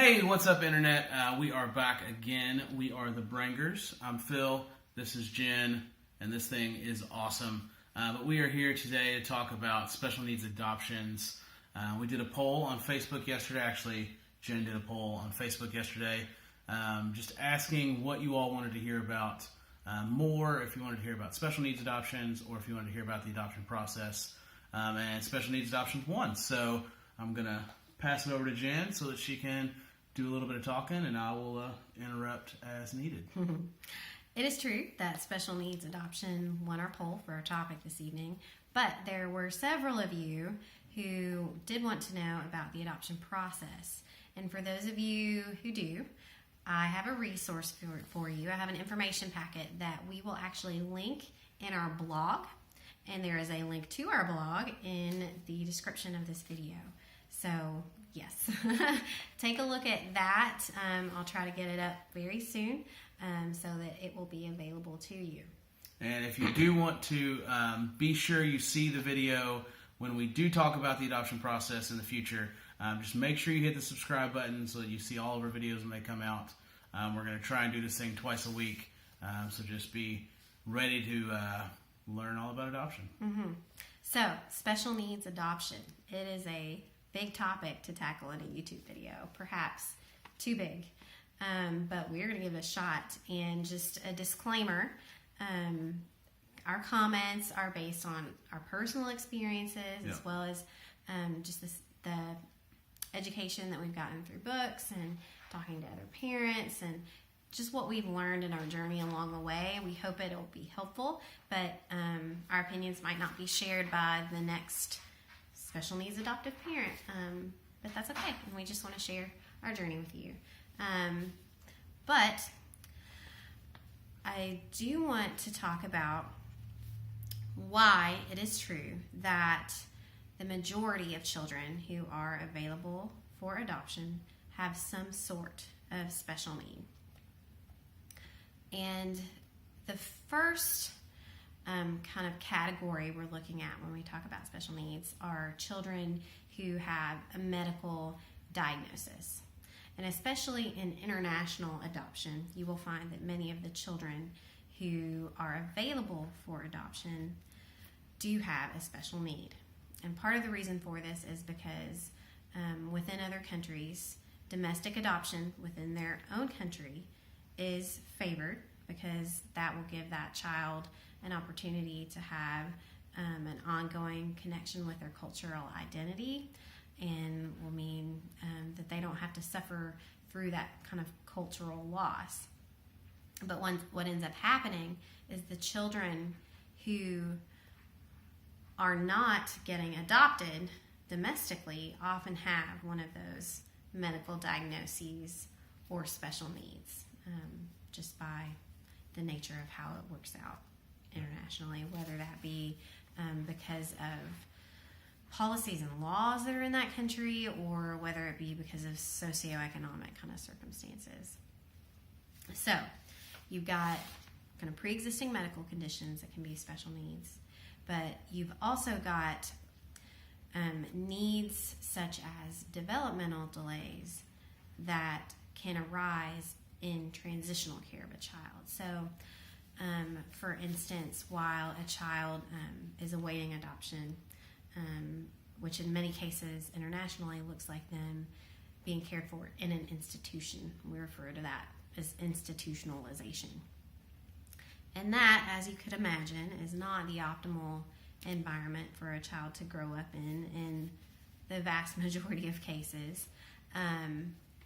Hey, what's up, Internet? We are back again. We are the Brangers. I'm Phil. This is Jen, and this thing is awesome. But we are here today to talk about special needs adoptions. We did a poll on Facebook yesterday. Actually, Jen did a poll on Facebook yesterday, just asking what you all wanted to hear about more, if you wanted to hear about special needs adoptions, or if you wanted to hear about the adoption process. And special needs adoptions won. So I'm going to pass it over to Jen so that she can do a little bit of talking, and I will interrupt as needed. It is true that special needs adoption won our poll for our topic this evening, but there were several of you who did want to know about the adoption process. And for those of you who do, I have a resource for you. I have an information packet that we will actually link in our blog, and there is a link to our blog in the description of this video. So yes, take a look at that. I'll try to get it up very soon so that it will be available to you. And if you do want to be sure you see the video when we do talk about the adoption process in the future, just make sure you hit the subscribe button so that you see all of our videos when they come out. We're going to try and do this thing twice a week, so just be ready to learn all about adoption. So, special needs adoption. It is a big topic to tackle in a YouTube video, perhaps too big, but we're going to give it a shot. And just a disclaimer, our comments are based on our personal experiences as well as just the education that we've gotten through books and talking to other parents and just what we've learned in our journey along the way. We hope it'll be helpful, but our opinions might not be shared by the next special needs adoptive parent, but that's okay, and we just want to share our journey with you. But I do want to talk about why it is true that the majority of children who are available for adoption have some sort of special need. And the first kind of category we're looking at when we talk about special needs are children who have a medical diagnosis. And especially in international adoption, you will find that many of the children who are available for adoption do have a special need. And part of the reason for this is because within other countries, domestic adoption within their own country is favored, because that will give that child an opportunity to have an ongoing connection with their cultural identity, and will mean that they don't have to suffer through that kind of cultural loss. But what ends up happening is the children who are not getting adopted domestically often have one of those medical diagnoses or special needs, just by the nature of how it works out internationally, whether that be because of policies and laws that are in that country, or whether it be because of socioeconomic kind of circumstances. So you've got kind of pre-existing medical conditions that can be special needs, but you've also got needs such as developmental delays that can arise in transitional care of a child. So, for instance, while a child is awaiting adoption, which in many cases internationally looks like them being cared for in an institution, we refer to that as institutionalization. And that, as you could imagine, is not the optimal environment for a child to grow up in the vast majority of cases,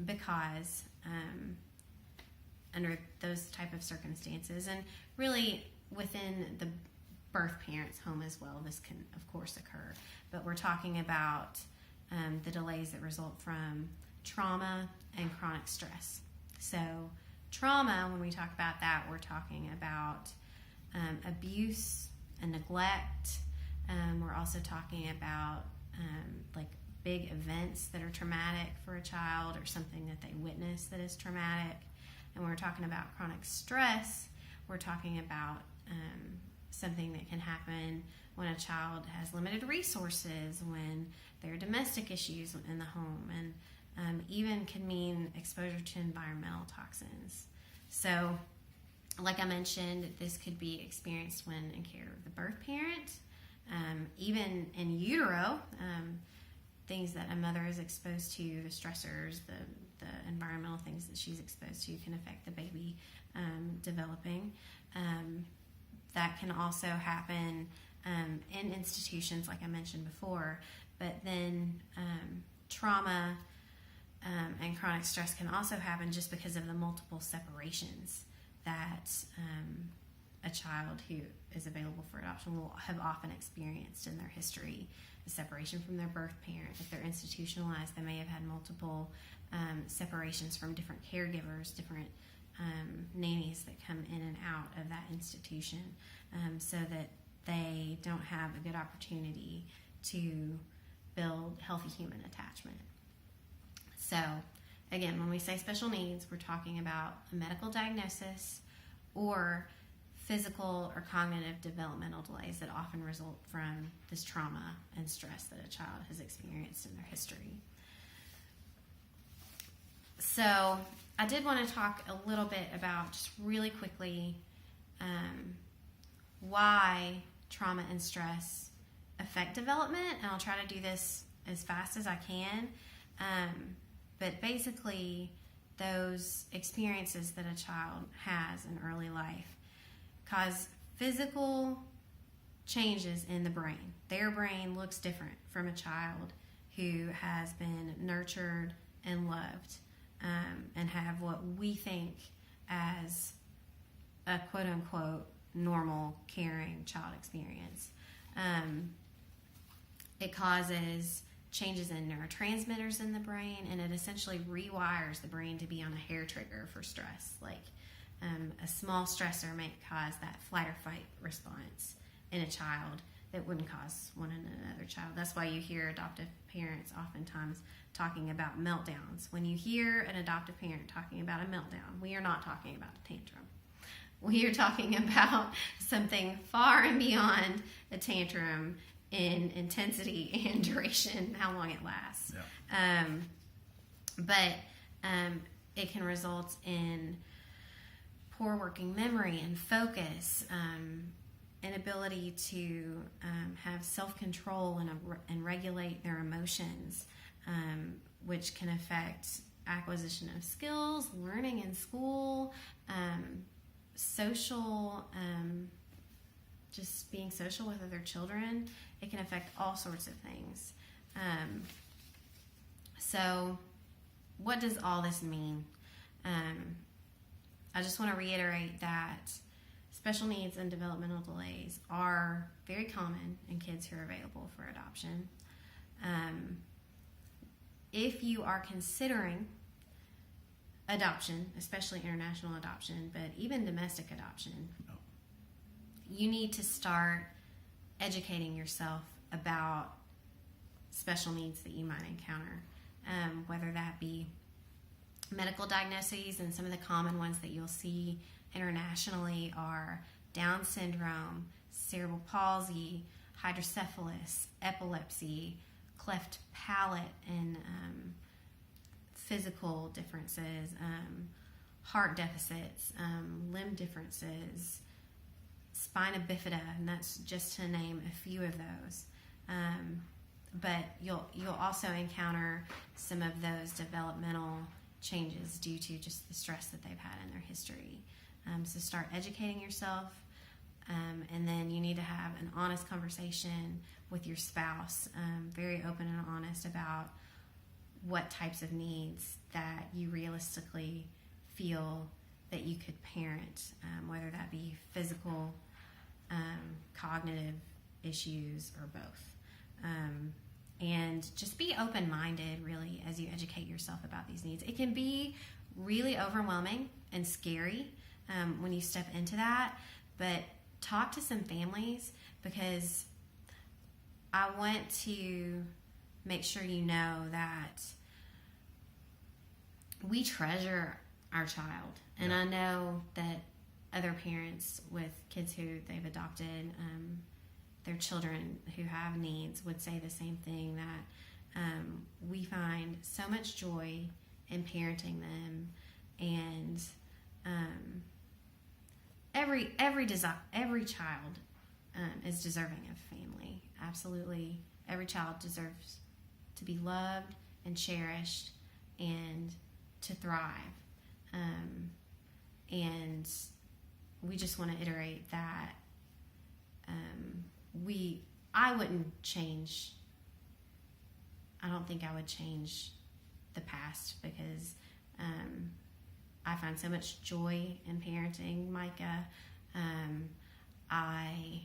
because under those type of circumstances, and really within the birth parent's home as well, this can of course occur. But we're talking about the delays that result from trauma and chronic stress. So trauma, when we talk about that, we're talking about abuse and neglect. We're also talking about like big events that are traumatic for a child, or something that they witness that is traumatic. And when we're talking about chronic stress, we're talking about something that can happen when a child has limited resources, when there are domestic issues in the home, and even can mean exposure to environmental toxins. So, like I mentioned, this could be experienced when in care of the birth parent, even in utero, things that a mother is exposed to, the stressors, the environmental things that she's exposed to can affect the baby developing. That can also happen in institutions, like I mentioned before, but then trauma and chronic stress can also happen just because of the multiple separations that a child who is available for adoption will have often experienced in their history. The separation from their birth parent. If they're institutionalized, they may have had multiple separations from different caregivers, different nannies that come in and out of that institution, so that they don't have a good opportunity to build healthy human attachment. So, again, when we say special needs, we're talking about a medical diagnosis or physical or cognitive developmental delays that often result from this trauma and stress that a child has experienced in their history. So, I did want to talk a little bit about, just really quickly, why trauma and stress affect development, and I'll try to do this as fast as I can. But basically, those experiences that a child has in early life cause physical changes in the brain. Their brain looks different from a child who has been nurtured and loved, and have what we think as a quote-unquote normal, caring child experience. It causes changes in neurotransmitters in the brain, and it essentially rewires the brain to be on a hair trigger for stress. Like a small stressor may cause that flight or fight response in a child that wouldn't cause one in another child. That's why you hear adoptive parents oftentimes talking about meltdowns. When you hear an adoptive parent talking about a meltdown, we are not talking about a tantrum. We are talking about something far and beyond a tantrum in intensity and duration, how long it lasts. Yeah. But it can result in poor working memory and focus, inability to have self-control and regulate their emotions, which can affect acquisition of skills, learning in school, social, just being social with other children. It can affect all sorts of things. So what does all this mean? I just want to reiterate that special needs and developmental delays are very common in kids who are available for adoption. If you are considering adoption, especially international adoption, but even domestic adoption, you need to start educating yourself about special needs that you might encounter, whether that be medical diagnoses, and some of the common ones that you'll see internationally are Down syndrome, cerebral palsy, hydrocephalus, epilepsy, cleft palate, and physical differences, heart deficits, limb differences, spina bifida, and that's just to name a few of those. But you'll also encounter some of those developmental changes due to just the stress that they've had in their history. So start educating yourself, and then you need to have an honest conversation with your spouse, very open and honest about what types of needs that you realistically feel that you could parent, whether that be physical, cognitive issues, or both. And just be open-minded, really, as you educate yourself about these needs. It can be really overwhelming and scary when you step into that, but talk to some families, because I want to make sure you know that we treasure our child. And I know that other parents with kids who they've adopted, their children who have needs, would say the same thing, that we find so much joy in parenting them, and every child is deserving of family. Absolutely, every child deserves to be loved and cherished and to thrive. And we just want to iterate that I don't think I would change the past, because I find so much joy in parenting Micah. I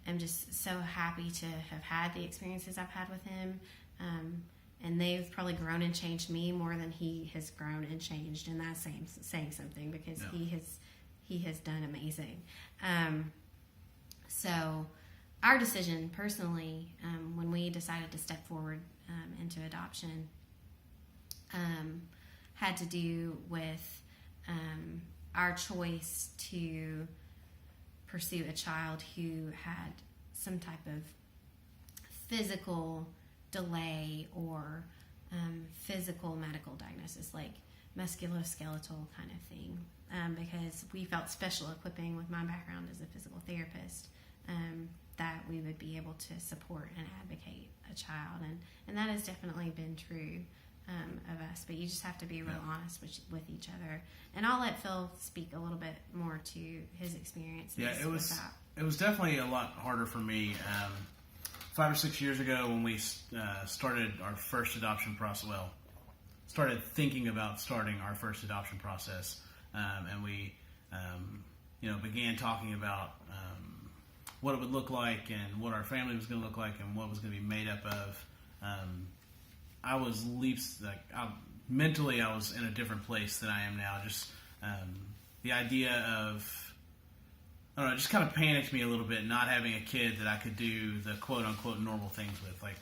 am just so happy to have had the experiences I've had with him. And they've probably grown and changed me more than he has grown and changed, and that's saying something, because he has done amazing. So our decision personally, when we decided to step forward into adoption, had to do with our choice to pursue a child who had some type of physical delay or physical medical diagnosis, like musculoskeletal kind of thing, because we felt special equipping with my background as a physical therapist, that we would be able to support and advocate a child, and that has definitely been true of us. But you just have to be real honest with each other, and I'll let Phil speak a little bit more to his experiences. Yeah, it was definitely a lot harder for me. 5 or 6 years ago, when we started our first adoption process, started thinking about starting our first adoption process, and we, began talking about what it would look like and what our family was going to look like and what was going to be made up of. I was mentally, I was in a different place than I am now. Just the idea of, I don't know, it just kind of panicked me a little bit, not having a kid that I could do the quote unquote normal things with. Like,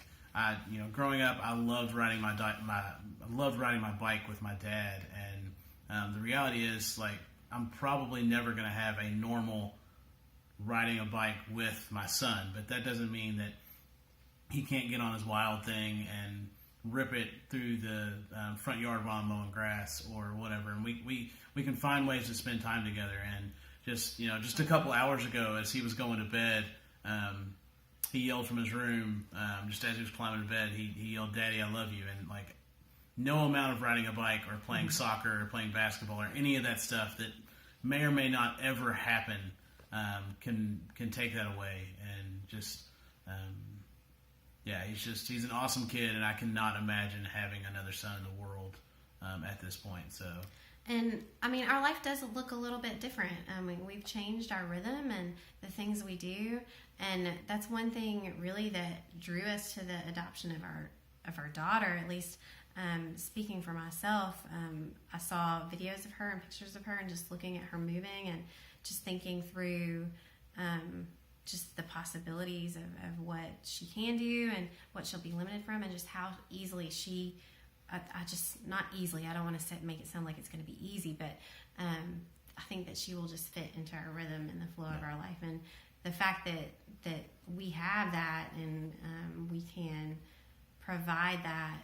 growing up, I loved riding my bike with my dad, and the reality is, like, I'm probably never going to have a normal riding a bike with my son, but that doesn't mean that he can't get on his wild thing and rip it through the front yard while I'm mowing grass or whatever. And we can find ways to spend time together. And just a couple hours ago, as he was going to bed, he yelled from his room, just as he was climbing to bed, he yelled, "Daddy, I love you." And, like, no amount of riding a bike or playing soccer or playing basketball or any of that stuff that may or may not ever happen can take that away. And just he's an awesome kid, and I cannot imagine having another son in the world at this point. So, and I mean, our life does look a little bit different. We've changed our rhythm and the things we do, and that's one thing really that drew us to the adoption of our daughter. At least, speaking for myself, I saw videos of her and pictures of her, and just looking at her moving and just thinking through just the possibilities of what she can do and what she'll be limited from, and just how easily not easily, I don't want to make it sound like it's going to be easy, but I think that she will just fit into our rhythm and the flow of our life. And the fact that we have that, and we can provide that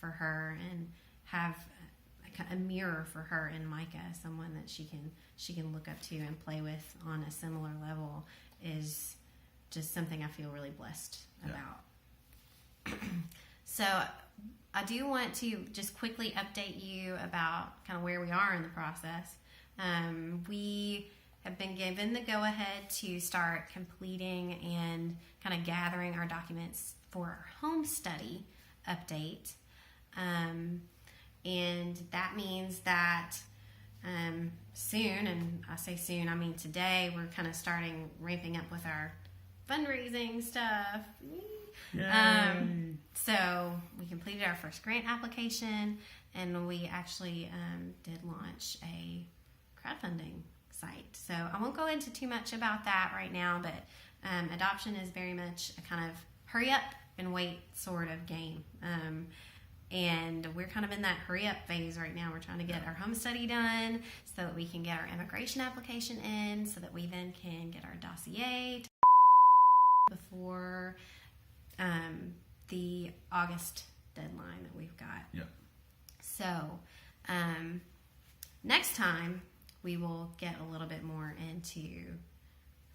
for her, and have a mirror for her in Micah, someone that she can look up to and play with on a similar level, is just something I feel really blessed about. So I do want to just quickly update you about kind of where we are in the process. We have been given the go-ahead to start completing and kind of gathering our documents for our home study update. And that means that soon, and I say soon, I mean today, we're kind of ramping up with our fundraising stuff. So we completed our first grant application, and we actually did launch a crowdfunding site. So I won't go into too much about that right now, but adoption is very much a kind of hurry up and wait sort of game. And we're kind of in that hurry up phase right now. We're trying to get our home study done so that we can get our immigration application in, so that we then can get our dossier before the August deadline that we've got. Yep. So next time we will get a little bit more into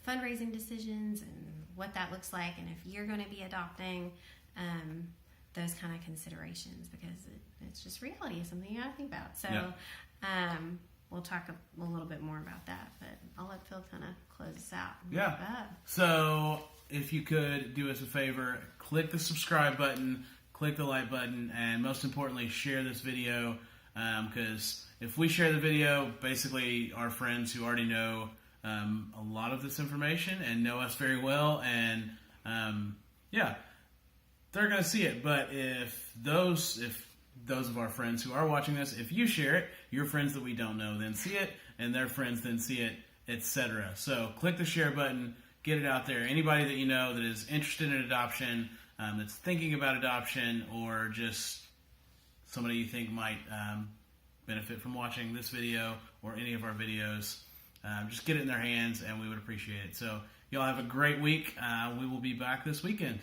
fundraising decisions and what that looks like, and if you're going to be adopting, those kind of considerations, because it's just reality. It's something you got to think about. So we'll talk a little bit more about that, but I'll let Phil kind of close us out. Yeah. So if you could do us a favor, click the subscribe button, click the like button, and most importantly, share this video, because if we share the video, basically our friends who already know a lot of this information and know us very well, and they're going to see it. But if those of our friends who are watching this, if you share it, your friends that we don't know then see it, and their friends then see it, etc. So click the share button, get it out there. Anybody that you know that is interested in adoption, that's thinking about adoption, or just somebody you think might benefit from watching this video or any of our videos, just get it in their hands, and we would appreciate it. So y'all have a great week. We will be back this weekend.